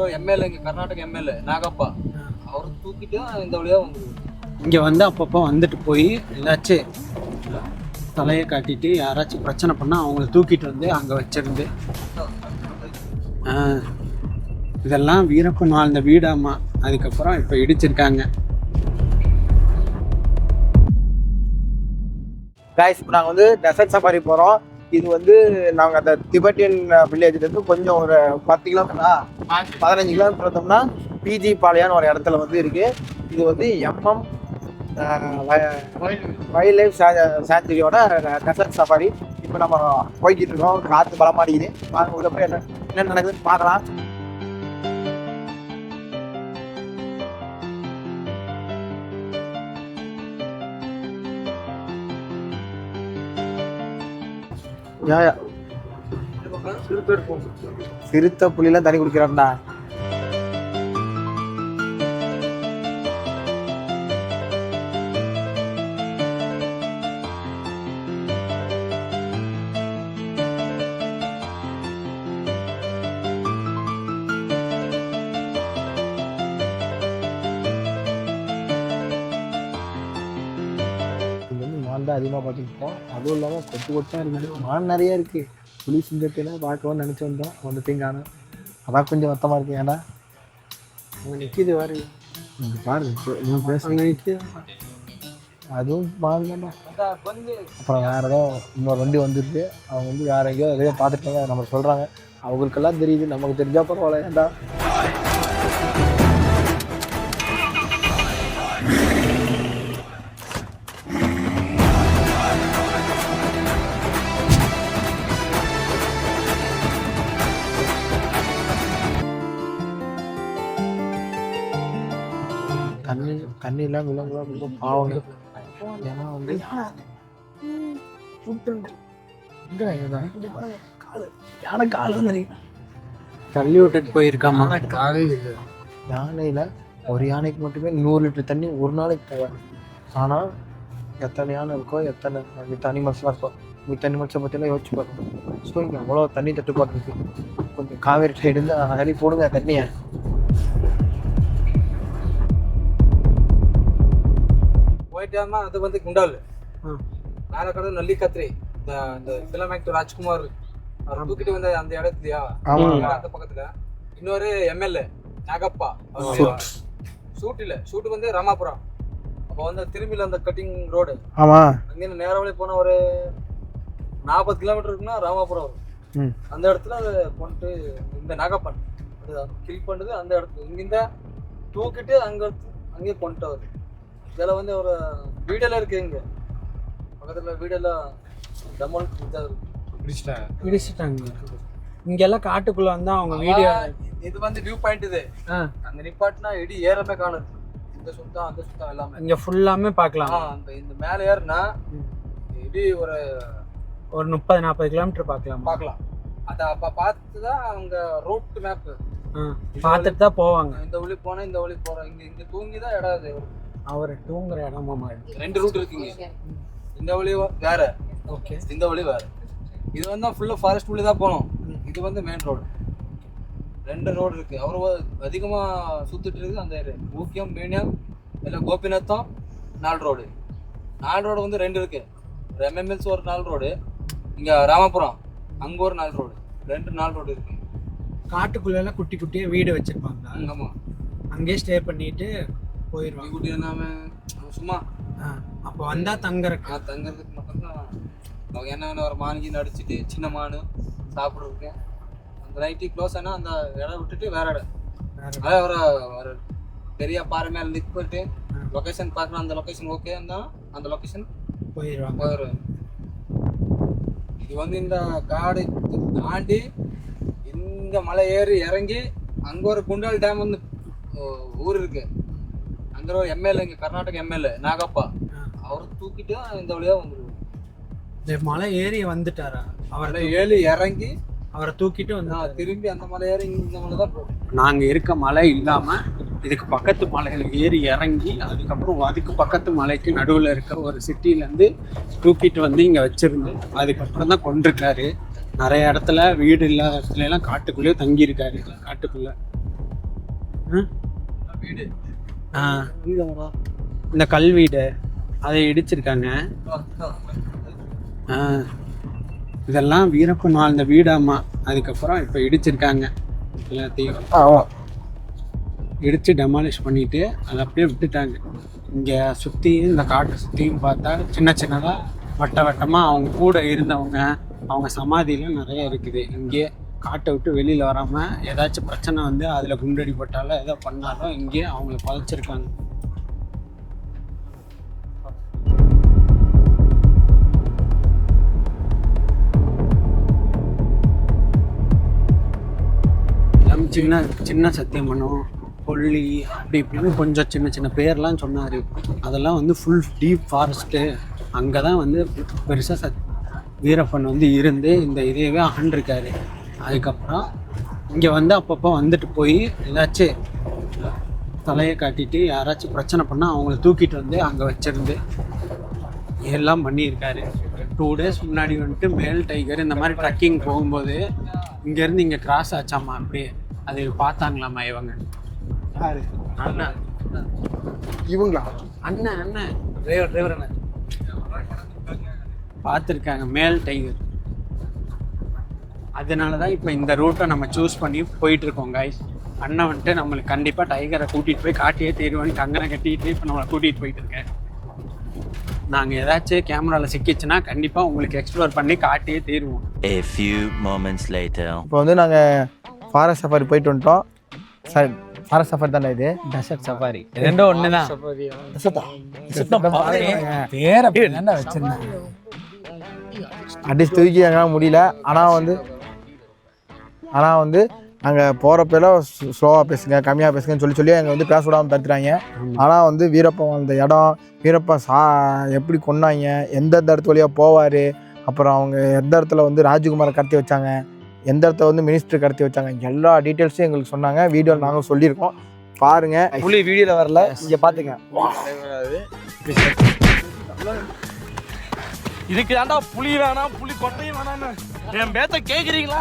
ஒரு எம்எல்ஏ, இங்கே கர்நாடக எம்எல்ஏ நாகப்பா, அவர் தூக்கிட்டு இந்த வழியாக வந்துருவாரு. இங்கே வந்து அப்பப்போ வந்துட்டு போய் ஏதாச்சும் தலையை காட்டிட்டு யாராச்சும் பிரச்சனை பண்ணால் அவங்கள தூக்கிட்டு வந்து அங்கே வச்சிருந்து இதெல்லாம் வீரப்பன் வாழ்ந்த வீடாமா. அதுக்கப்புறம் இப்போ இடிச்சிருக்காங்க. கைஸ், இப்போ நாங்கள் வந்து டெசர்ட் சஃபாரி போகிறோம். இது வந்து நாங்கள் அந்த திபெட்டியன் வில்லேஜ்லேருந்து கொஞ்சம் ஒரு 10 கிலோமீட்டர் 15 கிலோமீட்டர் வந்தோம்னா பிஜி பாளையான்னு ஒரு இடத்துல வந்து இருக்குது. இது வந்து MM வைல்ட் லைஃப் சாங்சுரியோட டெசர்ட் சஃபாரி. இப்போ நம்ம போய்கிட்டு இருக்கோம். காற்று பலமாடிக்குது. பாருங்க உள்ள போய் என்ன நடக்குதுன்னு பார்க்கலாம். சிறுத்தை புலிலாம் தண்ணி குடிக்கிறான்டா. தான் அதிகமாக பார்த்துருப்போம். அதுவும் இல்லாமல் கொட்டாக இருக்குது. மான் நிறைய இருக்குது. புலி சிங்கத்தைலாம் பார்க்கவும் நினச்சி வந்தோம். ஒன்றுத்தையும் காணும். அதான் கொஞ்சம் வருத்தமாக இருக்குது. ஏன்னா அங்கே நிற்கிது பாரு. இங்கே பாருங்க பேசுங்க நிற்கிது. அதுவும் பாருங்கண்ணா. அப்புறம் வேறு ஏதோ இன்னொரு வண்டி வந்துருக்கு. அவங்க வந்து வேறு எங்கேயோ எதையோ பார்த்துட்டாங்க. நம்ம சொல்கிறாங்க. அவங்களுக்கெல்லாம் தெரியுது. நமக்கு தெரிஞ்சால் பரவாயில்ல. ஏன்டா தண்ணியெல்லாம் விலங்குலாம் ரொம்ப பாவங்க. ஏன்னா வந்து யானை காலு தள்ளி விட்டுட்டு போயிருக்காமா. யானையில் ஒரு யானைக்கு மட்டுமே 100 லிட்டர் தண்ணி ஒரு நாளைக்கு போவேன். ஆனால் எத்தனை யானை இருக்கோ, எத்தனை மித்த அனிமல்ஸ்லாம் இருக்கோ, மித்த அனிமல்ஸை பற்றிலாம் யோசிச்சு பார்க்கணும். ஸோ இங்கே அவ்வளோ தண்ணி தட்டுப்பாடு இருக்குது. கொஞ்சம் காவேரி சைடு அள்ளி போடுங்க தண்ணியை. போயிட்டாமா. அது வந்து குண்டால் மேலே கடை நல்லி கத்திரி இந்த ஃபிலிம் ஆக்டர் ராஜ்குமார் அவர் தூக்கிட்டு வந்த அந்த இடத்துலயா அந்த பக்கத்துல இன்னொரு எம்எல்ஏ நாகப்பா. ஷூட் இல்லை, ஷூட் வந்து ராமாபுரம். அப்போ வந்து திரும்பியில் அந்த கட்டிங் ரோடு அங்கேருந்து நேர வழி போன ஒரு 40 கிலோமீட்டர் இருக்குன்னா ராமாபுரம் வரும். அந்த இடத்துல அதை கொண்டு இந்த நாகப்பன் கில் பண்ணுது. அந்த இடத்துல இங்கிருந்தா தூக்கிட்டு அங்கேயே கொண்டு வருது. இதில் வந்து ஒரு வீடெல்லாம் இருக்குது. இங்கே பக்கத்தில் வீடெல்லாம் டமால் பிடிச்சிட்டாங்க. இங்கெல்லாம் காட்டுக்குள்ளே வந்து அவங்க வீடியோ. இது வந்து வியூ பாயிண்ட். இது அங்கே நிப்பாட்டினா இடி ஏறமே காணுது. இந்த சுத்தம் அந்த சுத்தம் எல்லாமே இங்கே ஃபுல்லாமே பார்க்கலாம். இந்த மேலே ஏறுனா இடி ஒரு 30-40 கிலோமீட்டர் பார்க்கலாம். அதை அப்போ பார்த்து தான் அவங்க ரூட் மேப்பு பார்த்துட்டு தான் போவாங்க. இந்த வழி போனால் இந்த வழி போகிறோம். இங்கே தூங்கி தான் இடம் அது. அவர் தூங்குற இடமா 2 ரூட் இருக்குங்க. இந்த வழி வேற, ஓகே, இந்த வழி வேற. இது வந்து ஃபுல்லாக ஃபாரஸ்ட் வழி தான் போகணும். இது வந்து மெயின் ரோடு. 2 ரோடு இருக்குது. அவர் அதிகமாக சுற்றிட்டு இருக்குது அந்த ஏரியா. ஊக்கியம், மீனியம், இல்லை கோபிநாத்தம் 4 ரோடு. 4 ரோடு வந்து 2 இருக்குது. ஒரு MMLs ஒரு 4 ரோடு. இங்கே ராமபுரம் அங்கே ஒரு 4 ரோடு. 4 ரோடு இருக்குது. காட்டுக்குள்ளெல்லாம் குட்டி குட்டியாக வீடு வச்சுருப்பாங்க. ஆமாம், அங்கேயே ஸ்டே பண்ணிட்டு போயிடுவாங்க. குட்டி நாம சும்மா அப்போ வந்தால் தங்குறதுக்கு மட்டும்தான். அவங்க என்ன ஒரு மான்கி நடிச்சுட்டு சின்ன மானு சாப்பிட்றதுக்கு அந்த நைட்டு க்ளோஸ் ஆனால் அந்த இடம் விட்டுட்டு வேற இடம். அதாவது ஒரு பெரிய பாறை மேலே நிற்பிட்டு லொக்கேஷன் பார்க்கணும். அந்த லொக்கேஷன் ஓகே இருந்தால் அந்த லொக்கேஷன் போயிடுவாங்க. இது வந்து இந்த காடு தாண்டி இந்த மலை ஏறி இறங்கி அங்கே ஒரு குண்டால் டேம் வந்து ஊர் இருக்கு. அங்கே ஒரு எம்எல்ஏ, இங்கே கர்நாடக எம்எல்ஏ நாகப்பா, அவர் தூக்கிட்டு இந்த வழியாக வந்துருவார். மலை ஏறி வந்துட்டாரா? அவரை ஏறி இறங்கி அவரை தூக்கிட்டு வந்து திரும்பி அந்த மலை ஏறி இந்த மலை தான் போகும். நாங்கள் இருக்க மலை இல்லாமல் இதுக்கு பக்கத்து மலையில் ஏறி இறங்கி அதுக்கப்புறம் அதுக்கு பக்கத்து மலைக்கு நடுவில் இருக்க ஒரு சிட்டிலேருந்து தூக்கிட்டு வந்து இங்கே வச்சுருந்து அதுக்கப்புறம் தான் கொண்டிருக்காரு. நிறைய இடத்துல வீடு இல்லாத இடத்துல எல்லாம் காட்டுக்குள்ளேயே தங்கியிருக்காரு. காட்டுக்குள்ளே வீடு இந்த கல் வீடு அதை இடிச்சிருக்காங்க. இதெல்லாம் வீரப்பன் வாழ்ந்த வீடாமா. அதுக்கப்புறம் இப்போ இடிச்சிருக்காங்க எல்லாத்தையும். இடித்து டெமாலிஷ் பண்ணிவிட்டு அதை அப்படியே விட்டுட்டாங்க. இங்கே சுற்றியும் இந்த காட்டை சுற்றியும் பார்த்தா சின்ன சின்னதாக வட்ட வட்டமாக அவங்க கூட இருந்தவங்க அவங்க சமாதிலாம் நிறைய இருக்குது. இங்கே காட்டை விட்டு வெளியில் வராமல் ஏதாச்சும் பிரச்சனை வந்து அதில் குண்டடி போட்டாலும் ஏதோ பண்ணாலும் இங்கே அவங்கள புதைச்சிருக்காங்க. எல்லாம் சின்ன சின்ன சத்தியமனம் கொல்லி அப்படி இப்படின்னு கொஞ்சம் சின்ன சின்ன பேர்லாம் சொன்னார். அதெல்லாம் வந்து ஃபுல் டீப் ஃபாரஸ்ட்டு. அங்கே தான் வந்து பெருசாக வீரப்பன் வந்து இருந்து இந்த இதையவே ஆண்டிருக்காரு. அதுக்கப்புறம் இங்கே வந்து அப்பப்போ வந்துட்டு போய் ஏதாச்சும் தலையை காட்டிட்டு யாராச்சும் பிரச்சனை பண்ணால் அவங்கள தூக்கிட்டு வந்து அங்கே வச்சிருந்து எல்லாம் பண்ணியிருக்காரு. 2 days முன்னாடி வந்துட்டு மேல் டைகர் இந்த மாதிரி ட்ரக்கிங் போகும்போது இங்கேருந்து இங்கே கிராஸ் ஆச்சாமா. அப்படியே அது பார்த்தாங்களாம்மா இவங்க. யாரு? அண்ணன். இவங்களா? அண்ணன் டிரைவர் அண்ணன் பார்த்துருக்காங்க மேல் டைகர். அதனால தான் இப்போ இந்த ரூட்டை நம்ம சூஸ் பண்ணி போயிட்டுருக்கோம் கைஸ். அண்ணன் வந்துட்டு நம்மளுக்கு கண்டிப்பாக டைகரை கூட்டிகிட்டு போய் காட்டியே தீருவான்னு கங்கனை கட்டிட்டு இப்போ நம்மளை கூட்டிகிட்டு போயிட்டுருக்கேன். நாங்கள் ஏதாச்சும் கேமராவில் சிக்கிச்சுன்னா கண்டிப்பாக உங்களுக்கு எக்ஸ்ப்ளோர் பண்ணி காட்டியே தீருவோம். A few moments later. இப்போ வந்து நாங்கள் ஃபாரஸ்ட் சஃபாரி போயிட்டு வந்துட்டோம். சாரி, ஃபாரஸ்ட் சஃபாரி தானே இது? டெசர்ட் சஃபாரி ரெண்டும் ஒன்று தான். அடிச்சு தூக்கி எங்களால் முடியல. ஆனால் வந்து நாங்கள் போகிறப்பெல்லாம் ஸ்லோவாக பேசுங்க, கம்மியாக பேசுங்கன்னு சொல்லி அங்கே வந்து பேச விடாமல் தடுத்துறாங்க. ஆனால் வந்து வீரப்பன் வாழ்ந்த இடம், வீரப்பன் எப்படி கொண்டாங்க, எந்தெந்த இடத்து வழியாக போவார், அப்புறம் அவங்க எந்த இடத்துல வந்து ராஜகுமாரை கடத்தி வச்சாங்க, எந்த இடத்துல வந்து மினிஸ்டர் கடத்தி வச்சாங்க, எல்லா டீட்டெயில்ஸும் எங்களுக்கு சொன்னாங்க. வீடியோவில் நாங்கள் சொல்லியிருக்கோம், பாருங்கள். புலி வீடியோவில் வரல, இங்கே பார்த்துங்க. இதுக்கு தாண்டா புலி வேணாம், புலி கொட்டையும் வேணான்னு என் பேத்த கேக்குறீங்களா?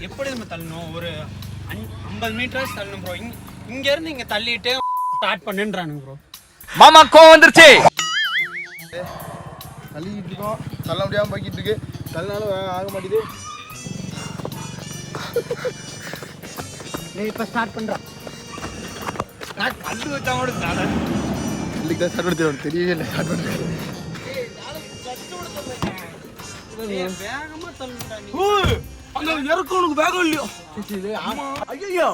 எப்படி நம்ம தள்ளணும்? ஒரு 50 மீட்டர்ஸ் தள்ளணும் ப்ரோ. இங்கேருந்து இங்கே தள்ளிட்டு ஸ்டார்ட் பண்ணுன்றானுங்க ப்ரோ. மாமா கோவம் வந்துருச்சு. தள்ளிக்கிட்டு இருக்கோம், தள்ள முடியாமல் போய்கிட்டு இருக்கு. தள்ளினாலும் ஆக மாட்டேது. இப்போ ஸ்டார்ட் பண்ணுறான். கல்லு வச்சா கூட கல்லுக்கு தான் ஸ்டார்ட் பண்ணுறது தெரியவே இல்லை. ஸ்டார்ட் பண்ணுறது வேகமாக தள்ளுறாங்க. அங்க இறக்கணுக்கு வேகம் இல்லையோ? ஐயோ,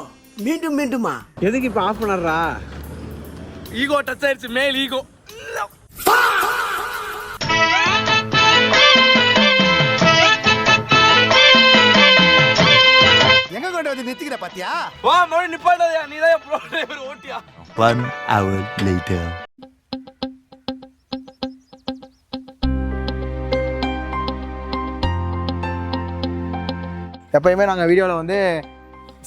மீண்டுமா? எதுக்கு இப்போ ஆஃப் பண்ணறா? ஈகோ டச் ஆயிடுச்சு, மேல் ஈகோ. எங்க கொண்டு வந்து நிறுத்திக்கிற பாத்தியா? வா மொழி நிப்பாட்டாதயா, நீ தான் ப்ரோ டிரைவர் ஓட்டியா. 1 hour later. எப்பயுமே நாங்கள் வீடியோவில் வந்து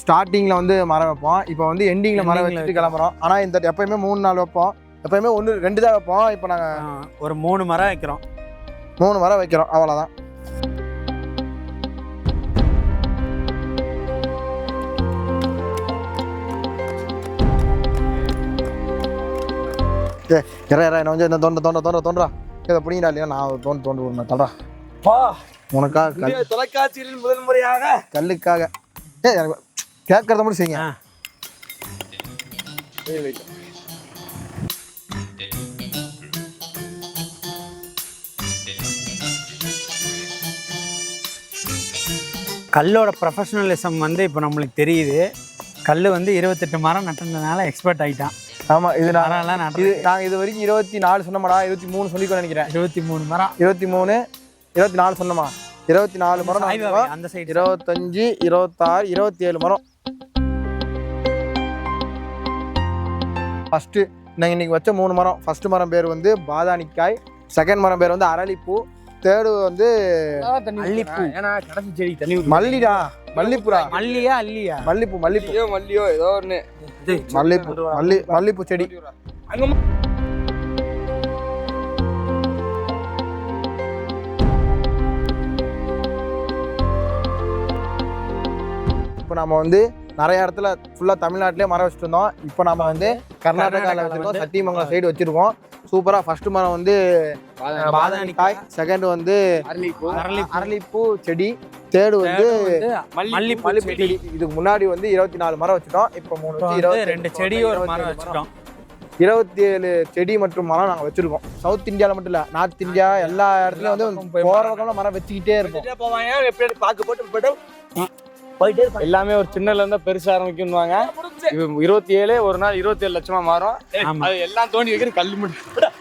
ஸ்டார்டிங்கில் வந்து மரம் வைப்போம், இப்போ வந்து எண்டிங்கில் மரம் வச்சுட்டு கிளம்புறோம். ஆனால் இந்த எப்பயுமே 3-4 வைப்போம், எப்பயுமே 1-2 தான் வைப்போம். இப்போ நாங்கள் ஒரு 3 மரம் வைக்கிறோம். 3 மரம் வைக்கிறோம், அவ்வளோதான். என்ன கொஞ்சம் இந்த தோன்றா இதை பிடிங்கடா, இல்லையா நான் தோண்டு விடுறேன். தல்றா உனக்காக தொலைக்காட்சியில் முதல் முறையாக கல்லுக்காக கேட்கறத மட்டும் செய்யுங்க. கல்லோட ப்ரொஃபஷனலிசம் வந்து இப்போ நம்மளுக்கு தெரியுது. கல் வந்து 28 மரம் நட்டதுனால எக்ஸ்பர்ட் ஆகிட்டான். ஆமாம், இது மரம்லாம் இது நாங்கள் இது வரைக்கும் 24 சொன்னோம்டா, 23 சொல்லிக்கோ நினைக்கிறேன். 23 மரம், 23, 24 சொன்னோமா? 24 மரம் அந்த சைடு, 25, 26, 27 மரம். ஃபஸ்ட்டு நாங்கள் இன்றைக்கி வச்ச 3 மரம். ஃபஸ்ட்டு மரம் பேர் வந்து பாதானிக்காய், செகண்ட் மரம் பேர் வந்து அரளிப்பூ, தேர்டு வந்து அல்லிப்பூ. ஏன்னா கடைசி செடி தண்ணி மல்லிடா, மல்லிப்பூரா, மல்லியா அல்லியா? மல்லிப்பூ மல்லியோ ஏதோ ஒன்று. மல்லிப்பூ செடி. நம்ம வந்து நிறைய இடத்துல ஃபுல்லாக தமிழ்நாட்டிலே மரம் வச்சுட்டு இருந்தோம். இப்போ நம்ம வந்து கர்நாடகாவில் வச்சுருக்கோம், சத்தியமங்கலம் சைடு வச்சுருக்கோம். சூப்பராக ஃபர்ஸ்ட் மரம் வந்து பாதாணிக்காய், செகண்ட் வந்து அரளிப்பூ செடி, தேர்டு வந்து மல்லிப்பூ செடி. இதுக்கு முன்னாடி வந்து 24 மரம் வச்சுட்டோம். இப்போ 2 செடி ஒரு மரம் வச்சுட்டோம். 27 செடி மற்றும் மரம் நாங்கள் வச்சிருக்கோம். சவுத் இந்தியாவில் மட்டும் இல்லை, நார்த் இந்தியா எல்லா இடத்துலையும் வந்து போகிற பக்கம்லாம் மரம் வச்சுக்கிட்டே இருக்கும். எல்லாமே ஒரு சின்னல இருந்தா பெருசா ஆரம்பிக்கும்வாங்க. 27 ஒரு நாள் 27 லட்சமா மாறும். அது எல்லாம் தோண்டி வைக்கிற கல்லு மட்டும்